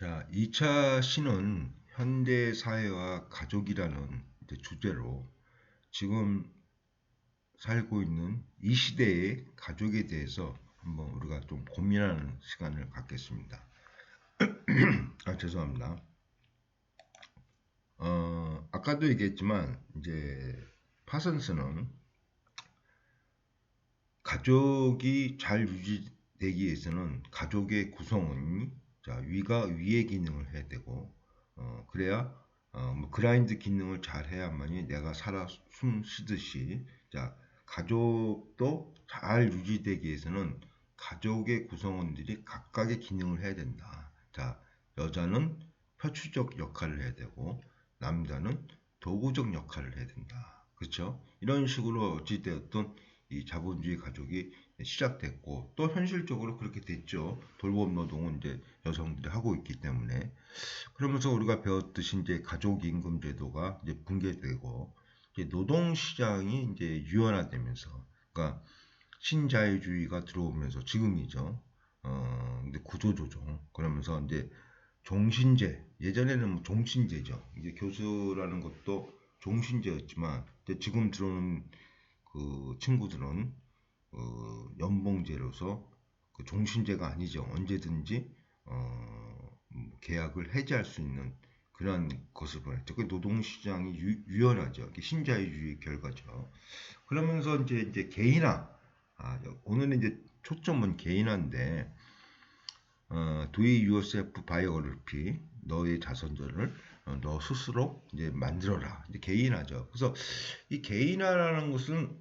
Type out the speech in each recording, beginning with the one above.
자, 2차 시는 현대 사회와 가족이라는 이제 주제로 지금 살고 있는 이 시대의 가족에 대해서 한번 우리가 좀 고민하는 시간을 갖겠습니다. 죄송합니다. 아까도 얘기했지만 이제 파슨스는 가족이 잘 유지되기 위해서는 가족의 구성원이 자, 위가 위의 기능을 해야 되고 그래야 뭐 그라인드 기능을 잘 해야만이 내가 살아 숨 쉬듯이 자, 가족도 잘 유지되기 위해서는 가족의 구성원들이 각각의 기능을 해야 된다. 자, 여자는 표추적 역할을 해야 되고 남자는 도구적 역할을 해야 된다. 그렇죠? 이런 식으로 어찌되었든 이 자본주의 가족이 시작됐고 또 현실적으로 그렇게 됐죠. 돌봄 노동은 이제 여성들이 하고 있기 때문에 그러면서 우리가 배웠듯이 이제 가족임금제도가 이제 붕괴되고 이제 노동시장이 이제 유연화되면서 그러니까 신자유주의가 들어오면서 지금이죠. 이제 구조조정 그러면서 이제 종신제 예전에는 뭐 종신제죠. 이제 교수라는 것도 종신제였지만 지금 들어오는 그 친구들은 연봉제로서 그 종신제가 아니죠. 언제든지 계약을 해지할 수 있는 그런 것을 보냈죠. 그 노동시장이 유연하죠. 신자유주의 결과죠. 그러면서 이제 개인화. 오늘은 이제 초점은 개인화인데 Do it yourself biography 너의 자선전을 너 스스로 이제 만들어라. 이제 개인화죠. 그래서 이 개인화라는 것은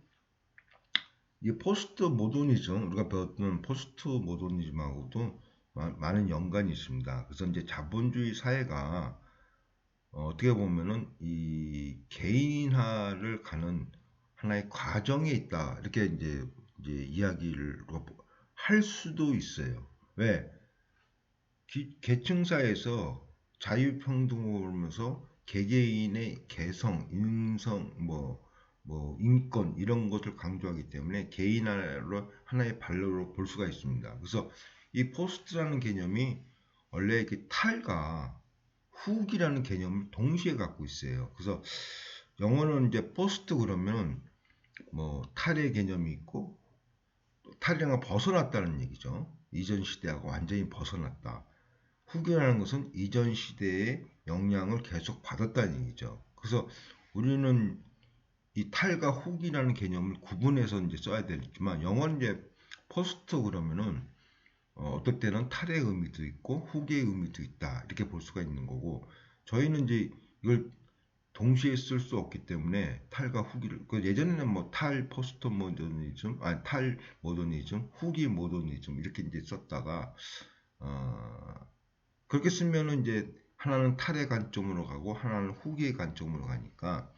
이 포스트 모더니즘 우리가 배웠던 포스트 모더니즘하고도 많은 연관이 있습니다. 그래서 이제 자본주의 사회가 어떻게 보면은 이 개인화를 가는 하나의 과정에 있다 이렇게 이제 이야기를 할 수도 있어요. 왜 계층사에서 자유평등을 보면서 개개인의 개성, 인성, 인권 이런 것을 강조하기 때문에 개인화로 하나의 발로로 볼 수가 있습니다. 그래서 이 포스트라는 개념이 원래 탈과 훅이라는 개념을 동시에 갖고 있어요. 그래서 영어는 이제 포스트 그러면 뭐 탈의 개념이 있고 탈이랑 벗어났다는 얘기죠. 이전 시대하고 완전히 벗어났다. 훅이라는 것은 이전 시대의 영향을 계속 받았다는 얘기죠. 그래서 우리는 이 탈과 훅이라는 개념을 구분해서 이제 써야 되지만 영어는 이제 포스트 그러면은 어떨 때는 탈의 의미도 있고 훅의 의미도 있다 이렇게 볼 수가 있는 거고 저희는 이제 이걸 동시에 쓸 수 없기 때문에 탈과 훅을 예전에는 뭐 탈 포스트 모더니즘 탈 모더니즘 훅이 모더니즘 이렇게 이제 썼다가 그렇게 쓰면은 이제 하나는 탈의 관점으로 가고 하나는 훅의 관점으로 가니까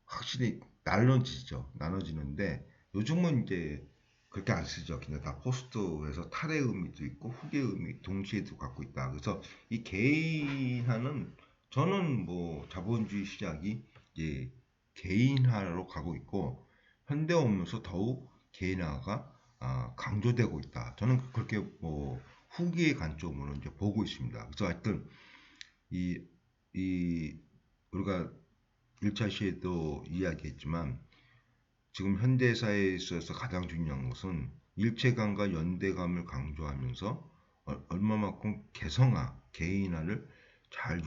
확실히 나눠지는데 요즘은 이제 그렇게 안 쓰죠. 그냥 다 포스트에서 탈의 의미도 있고 훅의 의미 동시에도 갖고 있다. 그래서 이 개인화는 저는 뭐 자본주의 시작이 이제 개인화로 가고 있고 현대 오면서 더욱 개인화가 강조되고 있다. 저는 그렇게 뭐 후기의 관점으로 이제 보고 있습니다. 그래서 하여튼 이, 이 우리가 1차 시에도 이야기했지만 지금 현대사회에 있어서 가장 중요한 것은 일체감과 연대감을 강조하면서 얼마만큼 개성화, 개인화를 잘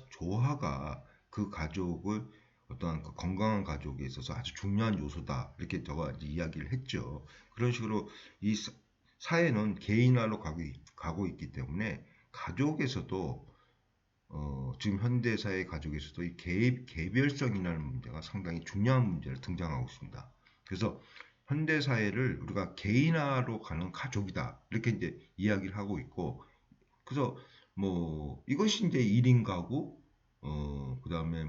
조화가 그 가족을 어떠한 그 건강한 가족에 있어서 아주 중요한 요소다. 이렇게 저가 이야기를 했죠. 그런 식으로 이 사회는 개인화로 가고 있기 때문에 가족에서도 지금 현대사회 가족에서도 이 개별성이라는 문제가 상당히 중요한 문제를 등장하고 있습니다. 그래서 현대사회를 우리가 개인화로 가는 가족이다. 이렇게 이제 이야기를 하고 있고, 그래서 뭐 이것이 이제 1인 가구, 그 다음에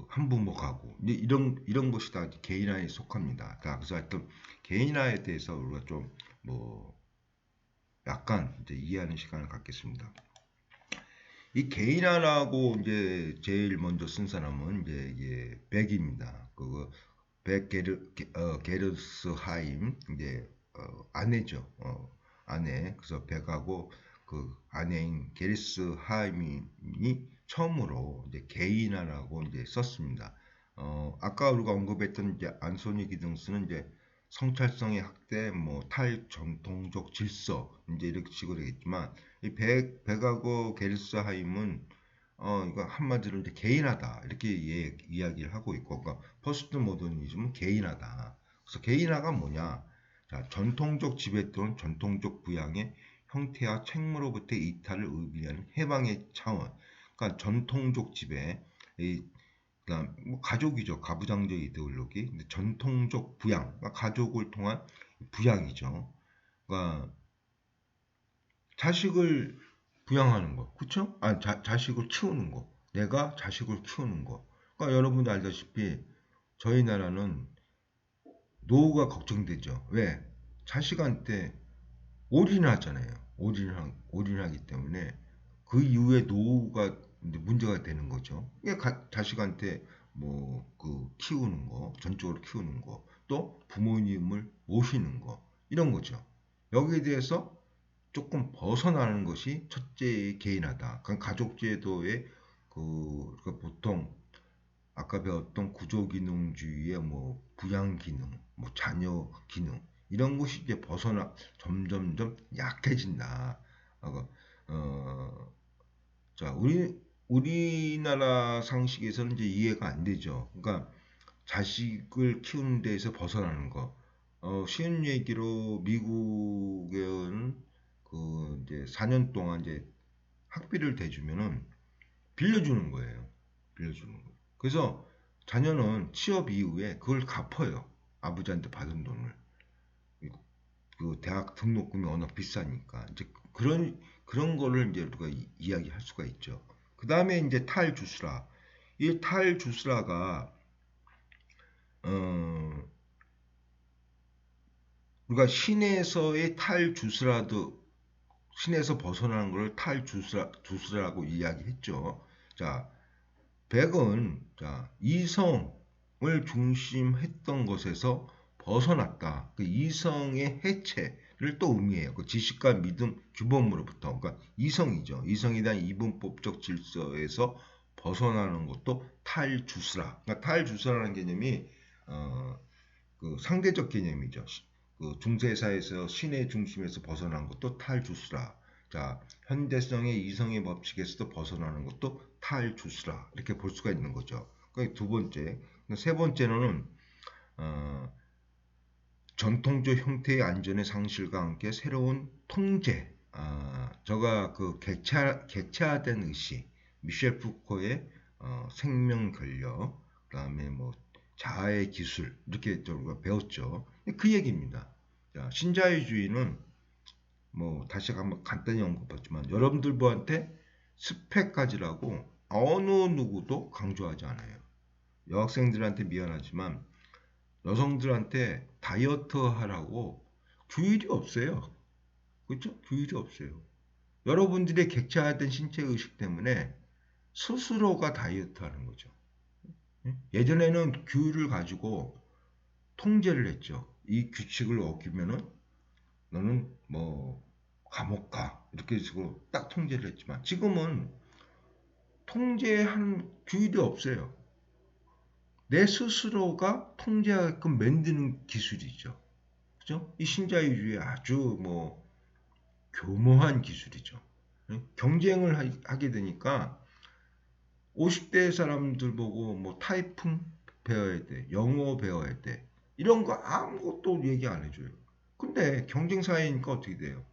한부모 가구, 이제 이런 것이 다 개인화에 속합니다. 자, 그래서 하여튼 개인화에 대해서 우리가 좀뭐 약간 이제 이해하는 시간을 갖겠습니다. 이 개인화라고 이제 제일 먼저 쓴 사람은 이제 이게 백입니다. 백 게르스하임 이제 아내죠. 아내, 그래서 백하고 그 아내인 게리스 하임이 처음으로 이제 게이나라고 이제 썼습니다. 아까 우리가 언급했던 이제 안소니 기등스는 이제 성찰성의 학대, 뭐 탈전통적 질서 이제 이렇게 식으로 되겠지만 이 백하고 게리스 하임은 이거 한마디로 이제 개인화다 이렇게 이야기를 하고 있고, 그러니까 포스트 모더니즘은 개인화다. 그래서 개인화가 뭐냐? 자, 전통적 지배 또는 전통적 부양의 형태와 책무로부터의 이탈을 의미하는 해방의 차원. 그러니까 전통적 지배, 그다음 뭐 가족이죠. 가부장적 이데올로기. 근데 전통적 부양, 그러니까 가족을 통한 부양이죠. 그러니까 자식을 부양하는 거, 그쵸? 자식을 키우는 거. 내가 자식을 키우는 거. 그러니까 여러분도 알다시피 저희 나라는 노후가 걱정되죠. 왜? 자식한테 올인하잖아요. 올인하기 때문에 그 이후에 노후가 이제 문제가 되는 거죠. 이게 자식한테 뭐 그 키우는 거, 전적으로 키우는 거, 또 부모님을 모시는 거 이런 거죠. 여기에 대해서 조금 벗어나는 것이 첫째의 개인화다. 그러니까 가족제도의 그 보통 아까 배웠던 구조기능주의의 뭐 부양기능, 뭐 자녀기능 이런 것이 이제 점점점 약해진다. 어, 어, 자, 우리나라 상식에서는 이제 이해가 안 되죠. 그러니까 자식을 키우는 데에서 벗어나는 거. 쉬운 얘기로 미국에는 그 이제 4년 동안 이제 학비를 대주면은 빌려주는 거예요. 빌려주는 거. 그래서 자녀는 취업 이후에 그걸 갚아요. 아버지한테 받은 돈을. 그 대학 등록금이 워낙 비싸니까. 이제 그런 거를 이제 우리가 이야기할 수가 있죠. 그 다음에 이제 탈주스라. 이 탈주스라가 어, 우리가 신에서의 탈주스라도 신에서 벗어나는 걸 탈주스라고 이야기했죠. 자, 백은 자, 이성을 중심했던 것에서 벗어났다. 그 이성의 해체를 또 의미해요. 그 지식과 믿음 규범으로부터. 그러니까 이성이죠. 이성에 대한 이분법적 질서에서 벗어나는 것도 탈주스라. 그러니까 탈주스라는 개념이 그 상대적 개념이죠. 그 중세사에서 신의 중심에서 벗어난 것도 탈주스라. 자, 현대성의 이성의 법칙에서도 벗어나는 것도 탈주스라. 이렇게 볼 수가 있는 거죠. 그 두 번째. 세 번째로는 어, 전통적 형태의 안전의 상실과 함께 새로운 통제. 저가 그 객체화된 의식, 미셸 푸코의 생명 권력, 그다음에 뭐 자아의 기술 이렇게 우리가 배웠죠. 그 얘기입니다. 자, 신자유주의는 뭐 다시 한번 간단히 언급했지만 여러분들한테 스펙까지라고 어느 누구도 강조하지 않아요. 여학생들한테 미안하지만 여성들한테 다이어트 하라고 규율이 없어요. 그렇죠? 규율이 없어요. 여러분들의 객체화된 신체 의식 때문에 스스로가 다이어트 하는 거죠. 예전에는 규율을 가지고 통제를 했죠. 이 규칙을 어기면은 너는 뭐 감옥 가 이렇게 식으로 딱 통제를 했지만 지금은 통제한 규율이 없어요. 내 스스로가 통제하게끔 만드는 기술이죠. 그죠? 이 신자유주의 아주 뭐 교모한 기술이죠. 경쟁을 하게 되니까 50대 사람들 보고 뭐 타이핑 배워야 돼, 영어 배워야 돼, 이런 거 아무것도 얘기 안 해줘요. 근데 경쟁 사회니까 어떻게 돼요?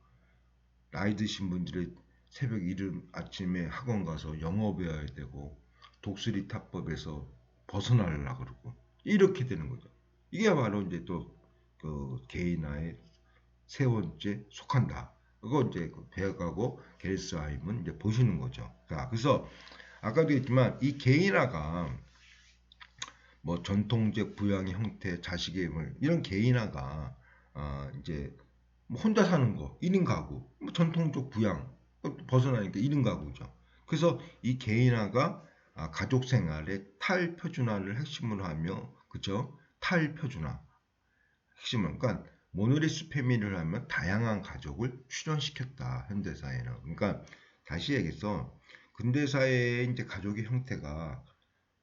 나이 드신 분들이 새벽 이른 아침에 학원 가서 영어 배워야 되고 독수리 타법에서 벗어나려고 그러고 이렇게 되는 거죠. 이게 바로 이제 또 그 개인화의 세 번째 속한다. 그거 이제 배워가고 게르스하임은 이제 보시는 거죠. 자, 그래서 아까도 했지만 이 개인화가 뭐 전통적 부양의 형태, 자식의 힘을 이런 개인화가 이제 뭐 혼자 사는 거, 1인 가구, 뭐 전통적 부양 벗어나니까 1인 가구죠. 그래서 이 개인화가 가족 생활의 탈표준화를 핵심으로 하며, 그죠? 탈표준화 핵심은 그러니까 모노리스 패밀리를 하면 다양한 가족을 출연시켰다. 현대사회는. 그러니까 다시 얘기해서 근대사회의 이제 가족의 형태가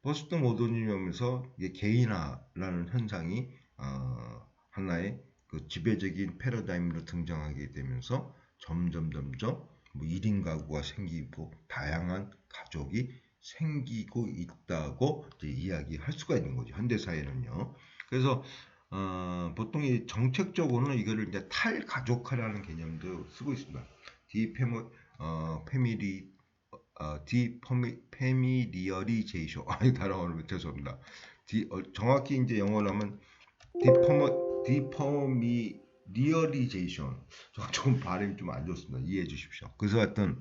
포스트 모더니즘에서 이게 개인화라는 현상이 하나의 그 지배적인 패러다임으로 등장하게 되면서 점점 뭐 1인 가구가 생기고 다양한 가족이 생기고 있다고 이제 이야기할 수가 있는 거죠. 현대 사회는요. 그래서 보통 이 정책적으로는 이거를 이제 탈가족화라는 개념도 쓰고 있습니다. 디페모 패밀리 디패밀리어리제이션 아니 단어를 죄송합니다. 정확히 이제 영어로 하면 디퍼미리어리제이션 조금 발음이 좀 안 좋습니다. 이해해 주십시오. 그래서 하여튼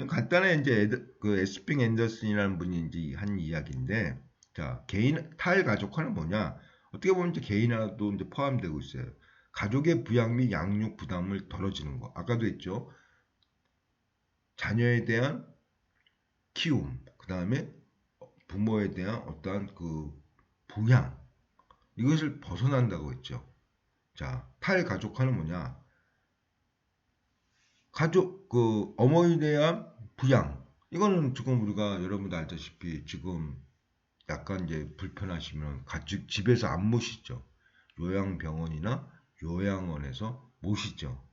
간단한 이제 그 에스핑 앤더슨이라는 분이 이제 한 이야기인데 자 개인 탈가족화는 뭐냐 어떻게 보면 이제 개인화도 이제 포함되고 있어요. 가족의 부양 및 양육 부담을 덜어지는 거 아까도 했죠. 자녀에 대한 키움 그 다음에 부모에 대한 어떠한 그 부양 이것을 벗어난다고 했죠. 자, 탈가족화는 뭐냐? 가족 그 어머니에 대한 부양. 이거는 지금 우리가 여러분도 알다시피 지금 약간 이제 불편하시면 가족 집에서 안 모시죠. 요양병원이나 요양원에서 모시죠.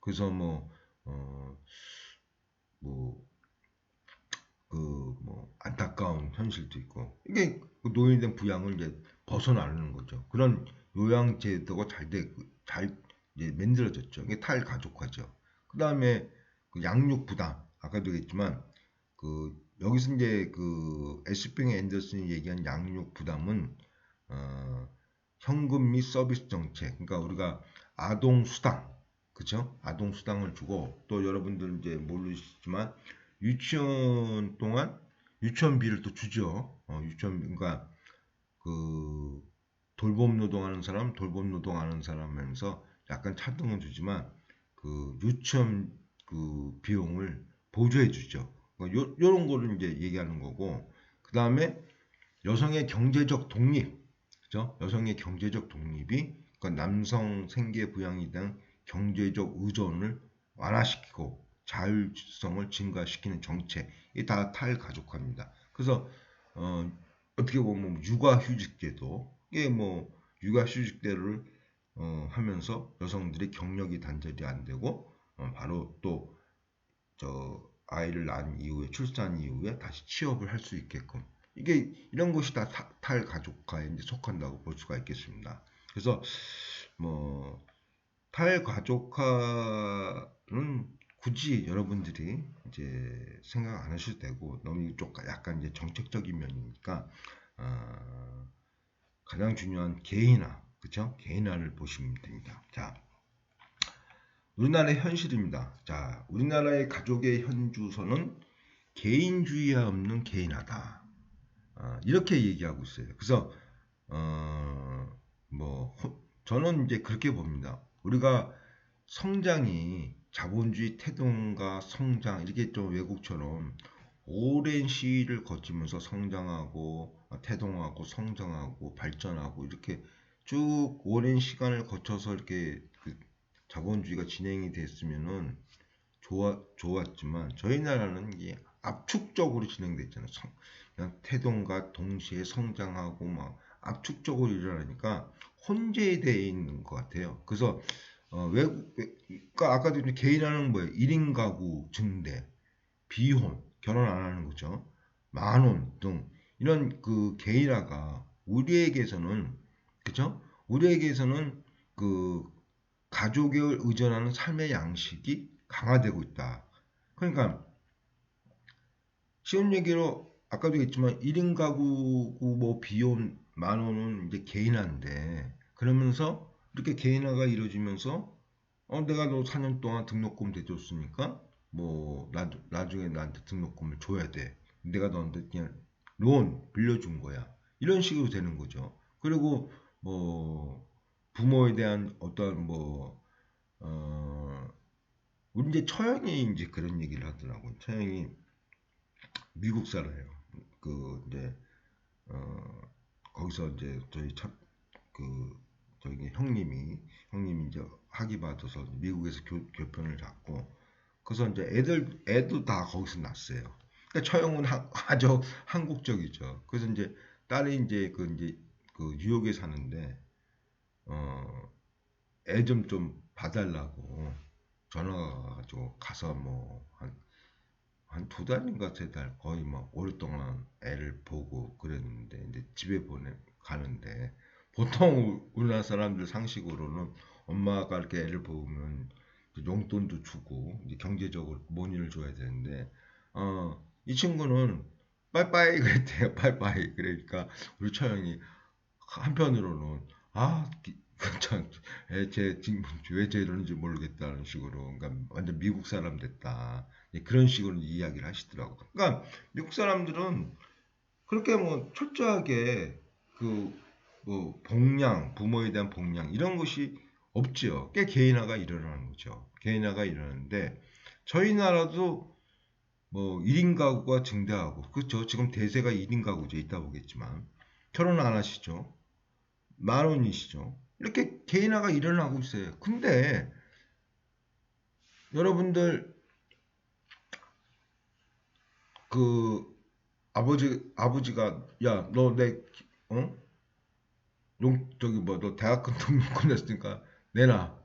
그래서 뭐 뭐 안타까운 현실도 있고 이게 노인에 대한 부양을 이제 벗어나는 거죠. 그런 요양 제도가 잘 이제 만들어졌죠. 이게 탈가족화죠. 그 다음에 그 양육 부담 아까도 얘기했지만 그 여기서 이제 그 에스핑 앤더슨이 얘기한 양육 부담은 현금 및 서비스 정책 그러니까 우리가 아동 수당 그죠? 아동 수당을 주고 또 여러분들 이제 모르시지만 유치원 동안 유치원비를 또 주죠. 유치원 그러니까 그 돌봄 노동하는 사람, 돌봄 노동하는 사람 하면서 약간 차등은 주지만 그 유치원 그 비용을 보조해 주죠. 그러니까 요런 거를 이제 얘기하는 거고 그 다음에 여성의 경제적 독립, 그죠? 여성의 경제적 독립이 그러니까 남성 생계 부양에 대한 경제적 의존을 완화시키고 자율성을 증가시키는 정책, 이게 다 탈가족화입니다. 그래서 어떻게 보면 육아휴직제도 이게 뭐 육아휴직제를 하면서 여성들이 경력이 단절이 안 되고 바로 또 저 아이를 낳은 이후에 출산 이후에 다시 취업을 할 수 있게끔 이게 이런 것이 다 탈가족화에 이제 속한다고 볼 수가 있겠습니다. 그래서 뭐 탈가족화는 굳이 여러분들이 이제 생각 안 하셔도 되고 너무 이쪽 약간 이제 정책적인 면이니까 가장 중요한 개인화, 그쵸? 개인화를 보시면 됩니다. 자, 우리나라의 현실입니다. 자, 우리나라의 가족의 현주소는 개인주의에 없는 개인화다. 이렇게 얘기하고 있어요. 그래서 저는 이제 그렇게 봅니다. 우리가 성장이 자본주의 태동과 성장 이렇게 좀 외국처럼 오랜 시일을 거치면서 성장하고 태동하고 성장하고 발전하고 이렇게 쭉 오랜 시간을 거쳐서 이렇게 그 자본주의가 진행이 됐으면은 좋았지만 저희 나라는 이게 압축적으로 진행됐잖아요. 그냥 태동과 동시에 성장하고 막 압축적으로 일어나니까 혼재되어 있는 것 같아요. 그래서 그러니까 아까도 개인화는 뭐예요? 1인 가구 증대, 비혼, 결혼 안 하는 거죠. 만원 등 이런 그 개인화가 우리에게서는 그죠? 우리에게서는 그 가족을 의존하는 삶의 양식이 강화되고 있다. 그러니까 쉬운 얘기로 아까도 했지만 1인 가구고 뭐 비용 만 원은 이제 개인화인데 그러면서 이렇게 개인화가 이루어지면서 내가 너 4년 동안 등록금 대줬으니까 뭐 나중에 나한테 등록금을 줘야 돼. 내가 너한테 그냥 론 빌려준 거야. 이런 식으로 되는 거죠. 그리고 뭐 부모에 대한 어떤 우리 이제 처형이 이제 그런 얘기를 하더라고요. 처형이 미국 살아요. 그 이제 거기서 이제 저희 그 저기 형님이 이제 학위 받아서 미국에서 교편을 잡고, 그래서 이제 애도 다 거기서 났어요. 그러니까 처형은 아주 한국적이죠. 그래서 이제 딸이 이제 그 뉴욕에 사는데, 애 좀 봐달라고 전화가 와가지고 가서 뭐 한 두 달인가 세 달 거의 막 오랫동안 애를 보고 그랬는데, 이제 집에 가는데, 보통 우리나라 사람들 상식으로는 엄마가 이렇게 애를 보면 용돈도 주고 이제 경제적으로 money를 줘야 되는데, 이 친구는 빠이빠이 그랬대요. 빠이빠이. 그러니까 우리 처형이 한편으로는 참, 쟤 지금 왜 저러는지 모르겠다는 식으로, 그러니까 완전 미국 사람 됐다. 그런 식으로 이야기를 하시더라고. 그러니까 미국 사람들은 그렇게 뭐 철저하게 그 뭐 복양, 부모에 대한 복양 이런 것이 없죠. 꽤 개인화가 일어나는 거죠. 개인화가 일어나는데, 저희 나라도 뭐 1인 가구가 증대하고, 그렇죠. 지금 대세가 1인 가구제 있다 보겠지만 결혼 안 하시죠. 만원이시죠. 이렇게 개인화가 일어나고 있어요. 근데 여러분들, 그 아버지가 야 너 내 어? 저기 뭐 너 대학교 등록금 냈으니까 내놔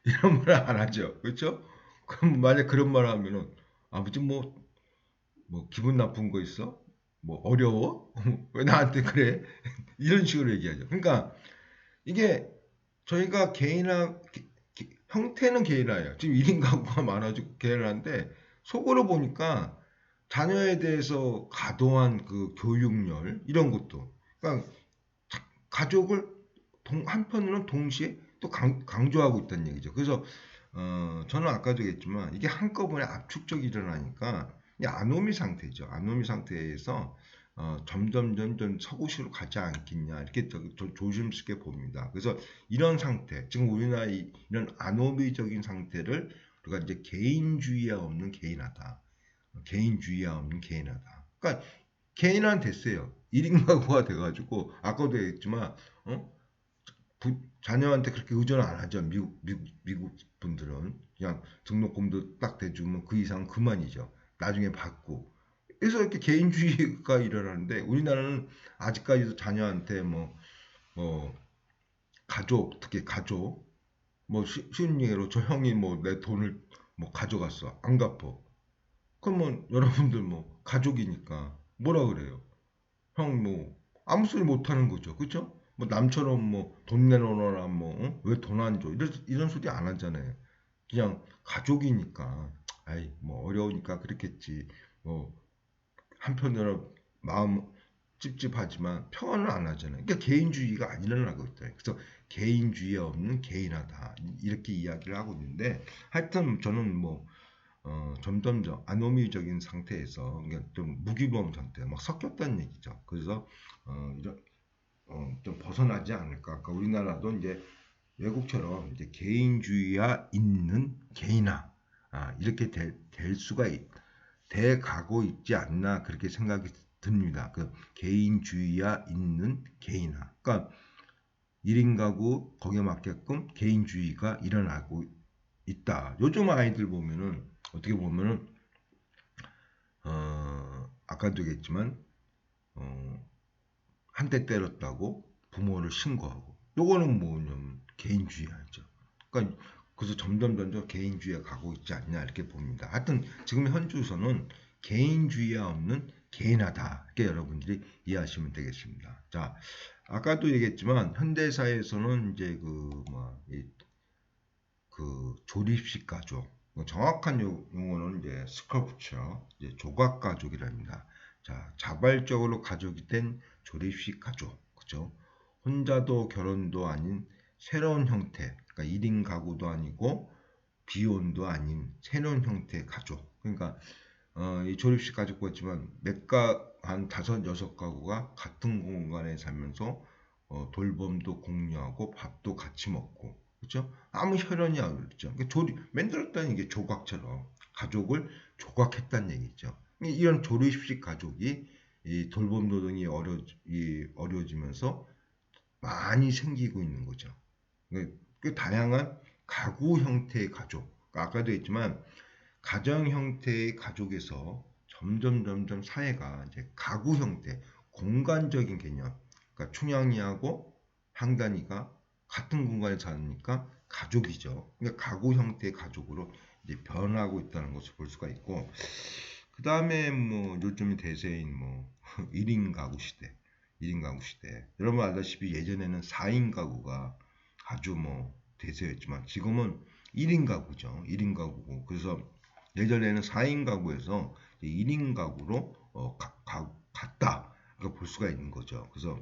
이런 말 안 하죠. 그렇죠? 그럼 만약 그런 말 하면은 아버지 뭐 기분 나쁜 거 있어? 뭐 어려워? 왜 나한테 그래? 이런 식으로 얘기하죠. 그러니까 이게 저희가 형태는 개인화예요. 지금 1인 가구가 많아지고 개인화인데, 속으로 보니까 자녀에 대해서 과도한 그 교육열 이런 것도, 그러니까 가족을 한편으로는 동시에 또 강조하고 있다는 얘기죠. 그래서 저는 아까도 얘기했지만 이게 한꺼번에 압축적이 일어나니까 아노미 상태죠. 아노미 상태에서 점점 서구시로 가지 않겠냐 이렇게 조심스럽게 봅니다. 그래서 이런 상태, 지금 우리나라 이런 아노미적인 상태를 우리가 이제 개인주의가 없는 개인하다. 개인주의가 없는 개인하다. 그러니까 개인화는 됐어요. 1인 가구가 돼가지고 아까도 얘기했지만 어? 자녀한테 그렇게 의존 안 하죠. 미국 분들은 그냥 등록금도 딱 대주면 그 이상 그만이죠. 나중에 받고. 그래서 이렇게 개인주의가 일어나는데, 우리나라는 아직까지도 자녀한테 뭐 가족, 특히 가족, 뭐 쉬운 예로 저 형이 뭐 내 돈을 뭐 가져갔어, 안 갚어. 그러면 여러분들 뭐 가족이니까 뭐라 그래요? 형 뭐 아무 소리 못 하는 거죠. 그죠? 뭐 남처럼 뭐 돈 내놓으라 뭐 왜 돈 안 줘? 이런 소리 안 하잖아요. 그냥 가족이니까 아이 뭐 어려우니까 그렇겠지. 뭐 한편으로 마음 찝찝하지만 표현을 안 하잖아요. 그러니까 개인주의가 안 일어나고 있어요. 그래서 개인주의 없는 개인하다 이렇게 이야기를 하고 있는데, 하여튼 저는 뭐 점점 아노미적인 상태에서, 그러니까 좀 무기범 상태, 막 섞였다는 얘기죠. 그래서 이런 좀 벗어나지 않을까. 그러니까 우리나라도 이제 외국처럼 이제 개인주의가 있는 개인화, 이렇게 될 수가 돼 가고 있지 않나 그렇게 생각이 듭니다. 그 개인주의가 있는 개인화. 그러니까 1인 가구 거기에 맞게끔 개인주의가 일어나고 있다. 요즘 아이들 보면은 어떻게 보면은 아까도 얘기했지만 한 대 때렸다고 부모를 신고하고, 요거는 뭐냐면 개인주의하죠. 그러니까 그래서 점점 개인주의가 가고 있지 않냐 이렇게 봅니다. 하여튼 지금 현주소는 개인주의가 없는 개인화다 이렇게 여러분들이 이해하시면 되겠습니다. 자, 아까도 얘기했지만 현대사에서는 이제 그 조립식 가족, 정확한 용어는 이제 스컬프처, 이제 조각 가족이랍니다. 자, 자발적으로 가족이 된 조립식 가족, 그죠? 혼자도 결혼도 아닌 새로운 형태, 그러니까 1인 가구도 아니고 비혼도 아닌 새로운 형태의 가족. 그러니까 이 조립식 가족과 있지만 한 다섯 여섯 가구가 같은 공간에 살면서 돌봄도 공유하고 밥도 같이 먹고, 그렇죠? 아무 혈연이 안 그렇죠. 그러니까 만들었다는 게 조각처럼 가족을 조각했다는 얘기죠. 이런 조립식 가족이 이 돌봄 노동이 어려지면서 많이 생기고 있는 거죠. 그 다양한 가구 형태의 가족, 아까도 했지만 가정 형태의 가족에서 점점 사회가 이제 가구 형태, 공간적인 개념, 그러니까 충양이하고 항단이가 같은 공간에 사니까 가족이죠. 그러니까 가구 형태의 가족으로 이제 변하고 있다는 것을 볼 수가 있고, 그 다음에 뭐 요즘 대세인 뭐 1인 가구 시대, 1인 가구 시대. 여러분 알다시피 예전에는 4인 가구가 아주 뭐 대세였지만 지금은 1인 가구죠. 1인 가구고. 그래서 예전에는 4인 가구에서 1인 가구로 갔다. 볼 수가 있는 거죠. 그래서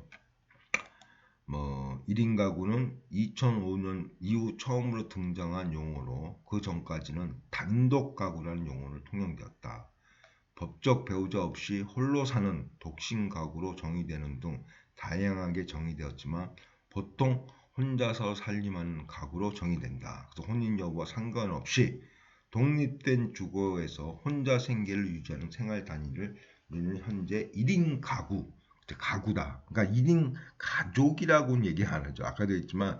뭐 1인 가구는 2005년 이후 처음으로 등장한 용어로 그 전까지는 단독 가구라는 용어를 통용되었다. 법적 배우자 없이 홀로 사는 독신 가구로 정의되는 등 다양하게 정의되었지만 보통 혼자서 살림하는 가구로 정의된다. 그래서 혼인 여부와 상관없이 독립된 주거에서 혼자 생계를 유지하는 생활 단위를 우리는 현재 1인 가구, 가구다. 그러니까 1인 가족이라고는 얘기 안 하죠. 아까도 했지만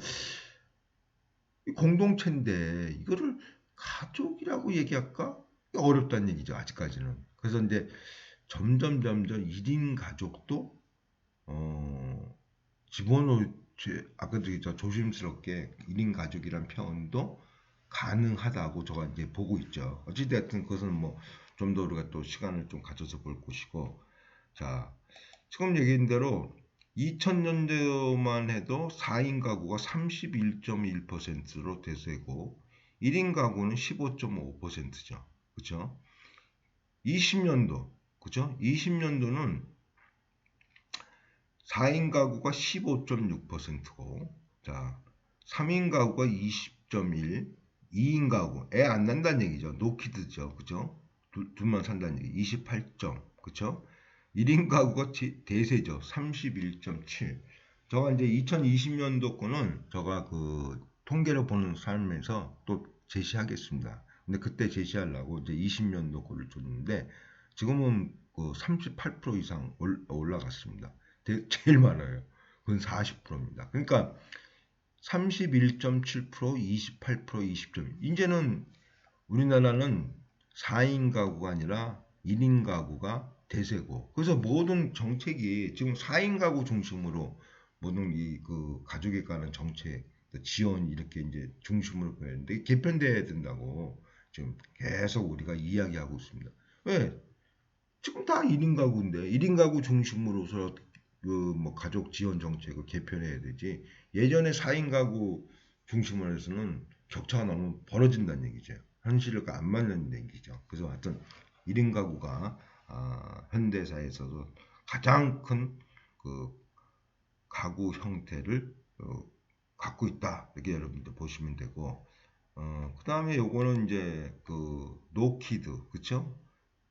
공동체인데 이거를 가족이라고 얘기할까? 어렵다는 얘기죠. 아직까지는. 그래서 이제 점점 1인 가족도 아까도 조심스럽게 1인 가족이란 표현도 가능하다고 제가 이제 보고 있죠. 어찌됐든 그것은 뭐 좀 더 우리가 또 시간을 좀 가져서 볼 것이고, 자, 지금 얘기한 대로 2000년대만 해도 4인 가구가 31.1%로 대세고 1인 가구는 15.5%죠. 그렇죠? 20년도, 그렇죠? 20년도는 4인 가구가 15.6%고, 자, 3인 가구가 20.1, 2인 가구, 애 안 난다는 얘기죠. 노키드죠. 그죠? 둘만 산다는 얘기. 28점. 그죠? 1인 가구가 대세죠. 31.7. 저가 이제 2020년도 거는 제가 그 통계를 보는 삶에서 또 제시하겠습니다. 근데 그때 제시하려고 이제 20년도 거를 줬는데 지금은 그 38% 이상 올라갔습니다. 제일 많아요. 그건 40%입니다. 그러니까 31.7%, 28%, 20점. 이제는 우리나라는 4인 가구가 아니라 1인 가구가 대세고. 그래서 모든 정책이 지금 4인 가구 중심으로 모든 이 그 가족에 관한 정책, 지원 이렇게 이제 중심으로 보였는데 개편돼야 된다고 지금 계속 우리가 이야기하고 있습니다. 왜? 지금 다 1인 가구인데 1인 가구 중심으로서 그 뭐 가족 지원 정책을 개편해야 되지. 예전에 4인 가구 중심으로 해서는 격차가 너무 벌어진다는 얘기죠. 현실과 안 맞는 얘기죠. 그래서 하여튼 1인 가구가 현대사에서도 가장 큰 그 가구 형태를 갖고 있다. 이렇게 여러분들 보시면 되고, 그 다음에 요거는 이제 그 노키드, 그쵸?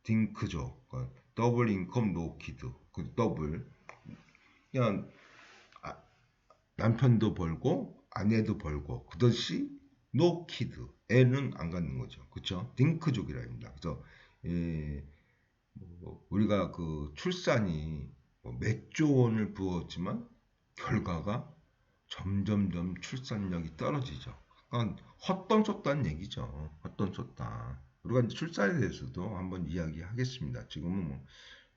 딩크족, 더블 인컴 노키드, 그 더블. 그냥 남편도 벌고 아내도 벌고 그것이 노키드, 애는 안 갖는 거죠. 그쵸? 딩크족이라 합니다. 그래서 뭐 우리가 그 출산이 몇 조 원을 부었지만 결과가 점점점 출산력이 떨어지죠. 그러니까 헛돈 썼다는 얘기죠. 헛돈 썼다. 우리가 이제 출산에 대해서도 한번 이야기하겠습니다. 지금은 뭐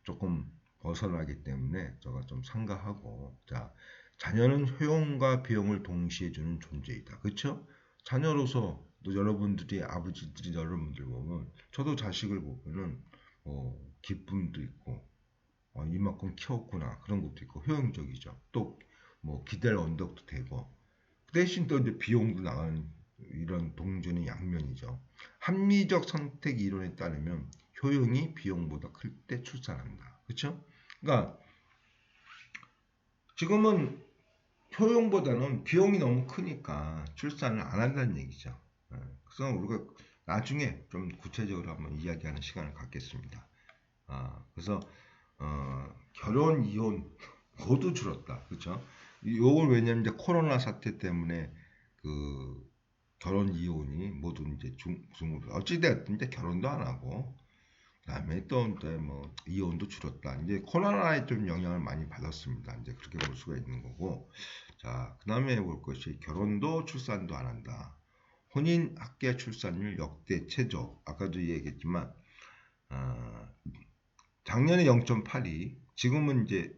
조금 벗어나기 때문에 제가 좀 상가하고, 자, 자녀는 효용과 비용을 동시에 주는 존재이다. 그렇죠? 자녀로서 또 여러분들이 아버지들이 여러분들 보면 저도 자식을 보면은 기쁨도 있고 이만큼 키웠구나 그런 것도 있고 효용적이죠. 또 뭐 기댈 언덕도 되고 그 대신 또 이제 비용도 나가는 이런 동전의 양면이죠. 합리적 선택 이론에 따르면 효용이 비용보다 클 때 출산한다. 그렇죠? 그러니까 지금은 효용보다는 비용이 너무 크니까 출산을 안 한다는 얘기죠. 그래서 우리가 나중에 좀 구체적으로 한번 이야기하는 시간을 갖겠습니다. 그래서 결혼, 이혼 모두 줄었다. 그렇죠? 이걸 왜냐면 이제 코로나 사태 때문에 그 결혼 이혼이 모두 이제 어찌됐든 이제 결혼도 안 하고 그다음에 또 이제 뭐 이혼도 줄었다. 이제 코로나에 좀 영향을 많이 받았습니다. 이제 그렇게 볼 수가 있는 거고. 자, 그 다음에 볼 것이 결혼도 출산도 안 한다. 혼인 합계 출산율 역대 최저. 아까도 얘기했지만 작년에 0.82, 지금은 이제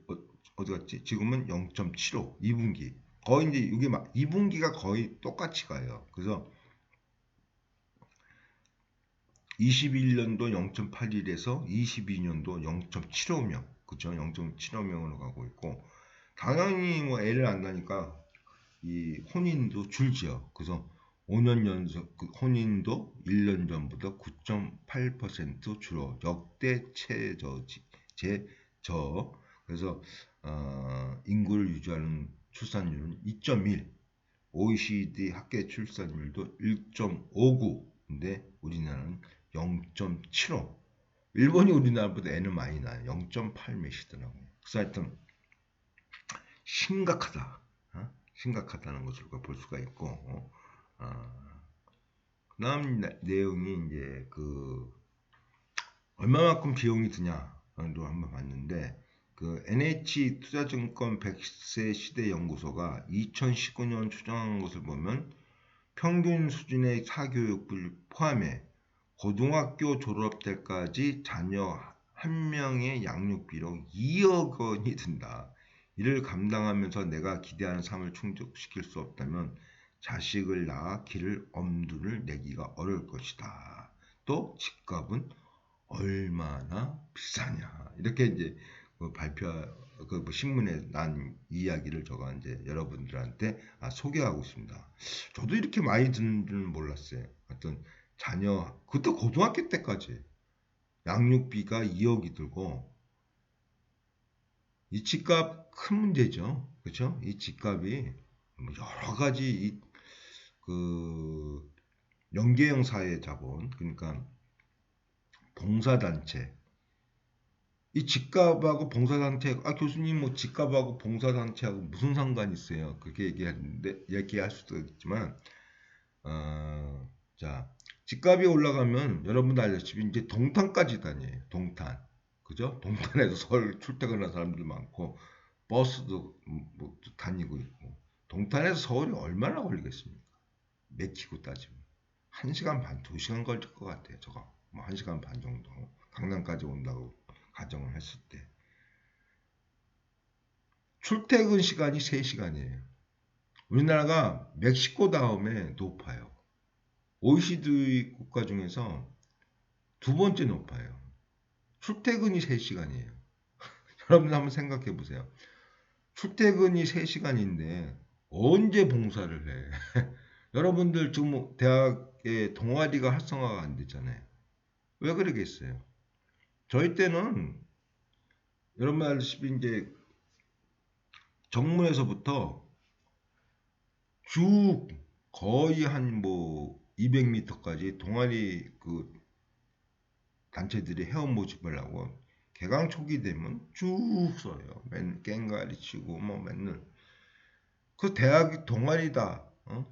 어디 갔지? 지금은 0.75, 2분기. 거의 이제 이게 막 2분기가 거의 똑같이 가요. 그래서 21년도 0.81에서 22년도 0.75명, 그쵸? 0.75명으로 가고 있고, 당연히 뭐 애를 안 낳으니까 이 혼인도 줄지요. 그래서 5년 연속 혼인도 1년 전보다 9.8% 줄어 역대 최저. 그래서 인구를 유지하는 출산율은 2.1, OECD 합계 출산율도 1.59인데 우리나라는 0.75. 일본이 우리나라보다 애는 많이 나요. 0.8 몇이더라고요. 그래서 하여튼 심각하다. 심각하다는 것을 볼 수가 있고, 그 다음 내용이 이제 얼마만큼 비용이 드냐도 한번 봤는데, NH 투자증권 100세 시대 연구소가 2019년 추정한 것을 보면 평균 수준의 사교육비를 포함해 고등학교 졸업 때까지 자녀 한 명의 양육비로 2억 원이 든다. 이를 감당하면서 내가 기대하는 삶을 충족시킬 수 없다면 자식을 낳아 기를 엄두를 내기가 어려울 것이다. 또 집값은 얼마나 비싸냐. 이렇게 이제 신문에 난 이야기를 제가 이제 여러분들한테 소개하고 있습니다. 저도 이렇게 많이 드는 줄은 몰랐어요. 어떤 자녀, 그것도 고등학교 때까지 양육비가 2억이 들고, 이 집값 큰 문제죠. 그렇죠? 이 집값이 여러 가지 연계형 사회 자본, 그러니까 봉사단체, 이 집값하고 봉사단체, 교수님 뭐 집값하고 봉사단체하고 무슨 상관이 있어요? 그렇게 얘기할 수도 있지만, 자, 집값이 올라가면 여러분도 알다시피 이제 동탄까지 다녀요. 동탄. 그죠? 동탄에서 서울 출퇴근하는 사람들 많고, 버스도 뭐 다니고 있고, 동탄에서 서울이 얼마나 걸리겠습니까? 맥히고 따지면. 1시간 반, 2시간 걸릴 것 같아요. 저거. 뭐 1시간 반 정도. 강남까지 온다고 가정을 했을 때. 출퇴근 시간이 3시간이에요. 우리나라가 멕시코 다음에 높아요. OECD 국가 중에서 2번째 높아요. 출퇴근이 3시간이에요. 여러분 한번 생각해 보세요. 출퇴근이 3시간인데 언제 봉사를 해? 여러분들 지금 대학에 동아리가 활성화가 안 됐잖아요. 왜 그러겠어요? 저희 때는 여러분 알다시피 이제 정문에서부터 쭉 거의 한 200m까지 동아리 단체들이 회원 모집을 하고 개강 초기 되면 쭉 써요. 깽가리 치고 맨날 그 대학이 동아리다.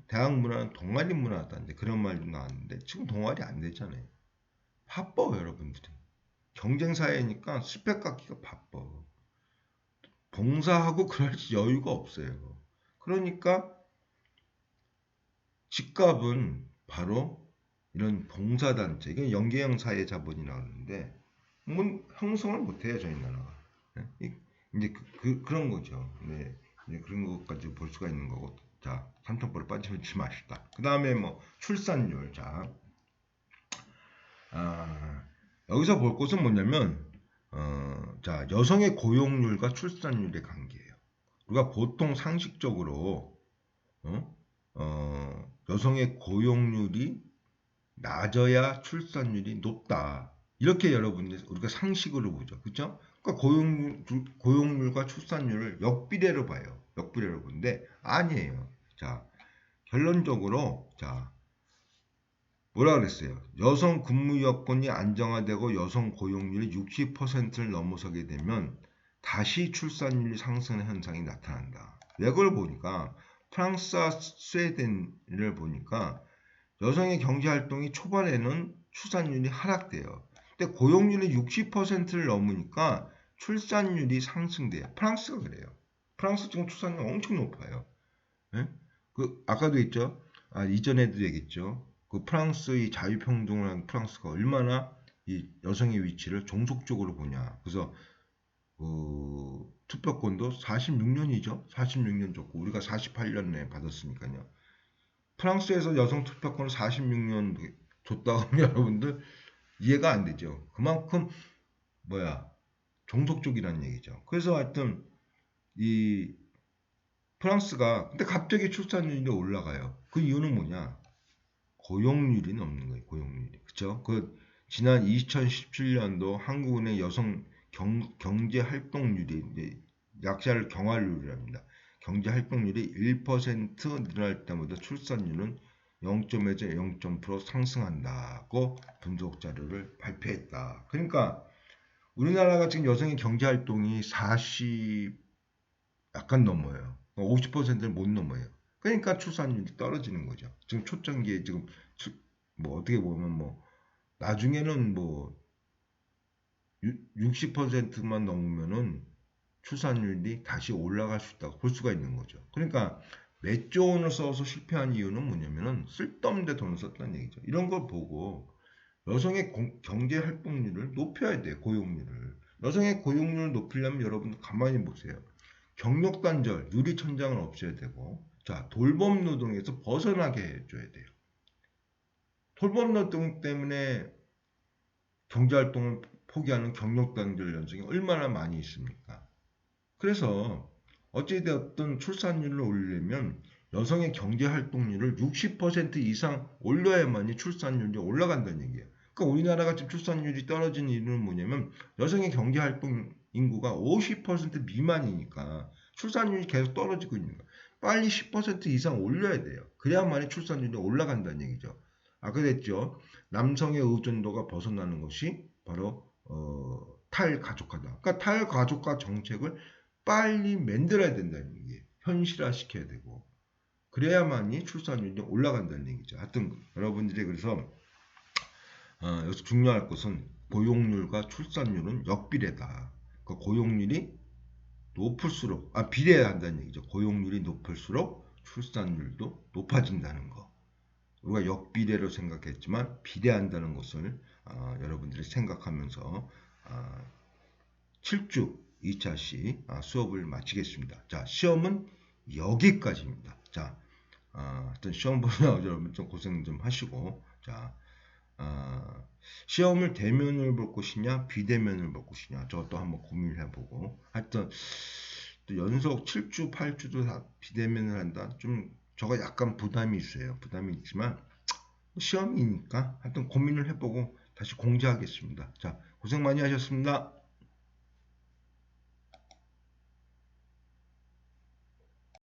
대학 문화는 동아리 문화다. 이제 그런 말도 나왔는데 지금 동아리 안 되잖아요. 바빠요, 여러분들이. 경쟁 사회니까 스펙 갖기가 바빠. 봉사하고 그럴 여유가 없어요. 그러니까 집값은 바로 이런 봉사단체, 이게 연계형 사회 자본이라고 하는데 형성을 못해요, 저희 나라가. 이제 그런 거죠. 네, 이제 그런 것까지 볼 수가 있는 거고. 자, 삼천포를 빠지지 마시다. 그 다음에 출산율. 자, 여기서 볼 것은 뭐냐면, 자, 여성의 고용률과 출산율의 관계예요. 우리가 보통 상식적으로, 여성의 고용률이 낮아야 출산율이 높다. 이렇게 여러분들 우리가 상식으로 보죠. 그렇죠? 그러니까 고용률과 출산율을 역비례로 봐요. 역비례로 보는데 아니에요. 자, 결론적으로 자, 뭐라 그랬어요? 여성 근무 여건이 안정화되고 여성 고용률이 60%를 넘어서게 되면 다시 출산율이 상승하는 현상이 나타난다. 왜 그걸 보니까 프랑스와 스웨덴을 보니까 여성의 경제활동이 초반에는 출산율이 하락돼요. 근데 고용률이 60%를 넘으니까 출산율이 상승돼요. 프랑스가 그래요. 프랑스 지금 출산율 엄청 높아요. 예? 그 아까도 있죠. 이전에도 얘기했죠. 그 프랑스의 자유평등을 한 프랑스가 얼마나 이 여성의 위치를 종속적으로 보냐. 그래서 투표권도 46년이죠. 46년 줬고 우리가 48년에 받았으니까요. 프랑스에서 여성 투표권을 46년 줬다 하면 여러분들 이해가 안 되죠. 그만큼 뭐야 종속적이라는 얘기죠. 그래서 하여튼 이 프랑스가 근데 갑자기 출산율이 올라가요. 그 이유는 뭐냐? 고용률이 높는 거예요. 고용률이. 그쵸? 그 지난 2017년도 한국은행 여성 경제 활동률이 이제 약자를 경활률이랍니다. 경제 활동률이 1% 늘어날 때마다 출산율은 0.에서 0.% 상승한다고 분석 자료를 발표했다. 그러니까 우리나라가 지금 여성의 경제 활동이 40 약간 넘어요. 50%를 못 넘어요. 그러니까 출산율이 떨어지는 거죠. 지금 초창기에 지금 뭐 어떻게 보면 뭐 나중에는 뭐 60%만 넘으면은 출산율이 다시 올라갈 수 있다고 볼 수가 있는 거죠. 그러니까 몇 조 원을 써서 실패한 이유는 뭐냐면은 쓸데없는 데 돈을 썼다는 얘기죠. 이런 걸 보고 여성의 경제 활동률을 높여야 돼요. 고용률을. 여성의 고용률을 높이려면 여러분 가만히 보세요. 경력 단절, 유리천장을 없애야 되고, 자, 돌봄 노동에서 벗어나게 해줘야 돼요. 돌봄 노동 때문에 경제활동을 포기하는 경력 단절 연령이 얼마나 많이 있습니까? 그래서 어찌되었든 출산율을 올리려면 여성의 경제활동률을 60% 이상 올려야만이 출산율이 올라간다는 얘기예요. 그러니까 우리나라가 지금 출산율이 떨어진 이유는 뭐냐면 여성의 경제활동 인구가 50% 미만이니까 출산율이 계속 떨어지고 있는 거예요. 빨리 10% 이상 올려야 돼요. 그래야만이 출산율이 올라간다는 얘기죠. 아까 됐죠. 남성의 의존도가 벗어나는 것이 바로 탈가족화다. 그러니까 탈가족화 정책을 빨리 만들어야 된다는 얘기예요. 현실화시켜야 되고 그래야만이 출산율이 올라간다는 얘기죠. 하여튼 여러분들이 그래서 여기서 중요할 것은 고용률과 출산율은 역비례다. 그러니까 고용률이 높을수록 비례한다는 얘기죠. 고용률이 높을수록 출산율도 높아진다는 거. 우리가 역비례로 생각했지만 비례한다는 것을 여러분들이 생각하면서 7주 2차 시 수업을 마치겠습니다. 자, 시험은 여기까지입니다. 자, 하여튼 시험 보면 여러분 좀 고생 좀 하시고, 자, 시험을 대면을 볼 것이냐, 비대면을 볼 것이냐, 저것도 한번 고민을 해보고, 하여튼 또 연속 7주, 8주도 다 비대면을 한다. 좀 저거 약간 부담이 있어요. 부담이 있지만 시험이니까 하여튼 고민을 해보고 다시 공지하겠습니다. 자, 고생 많이 하셨습니다.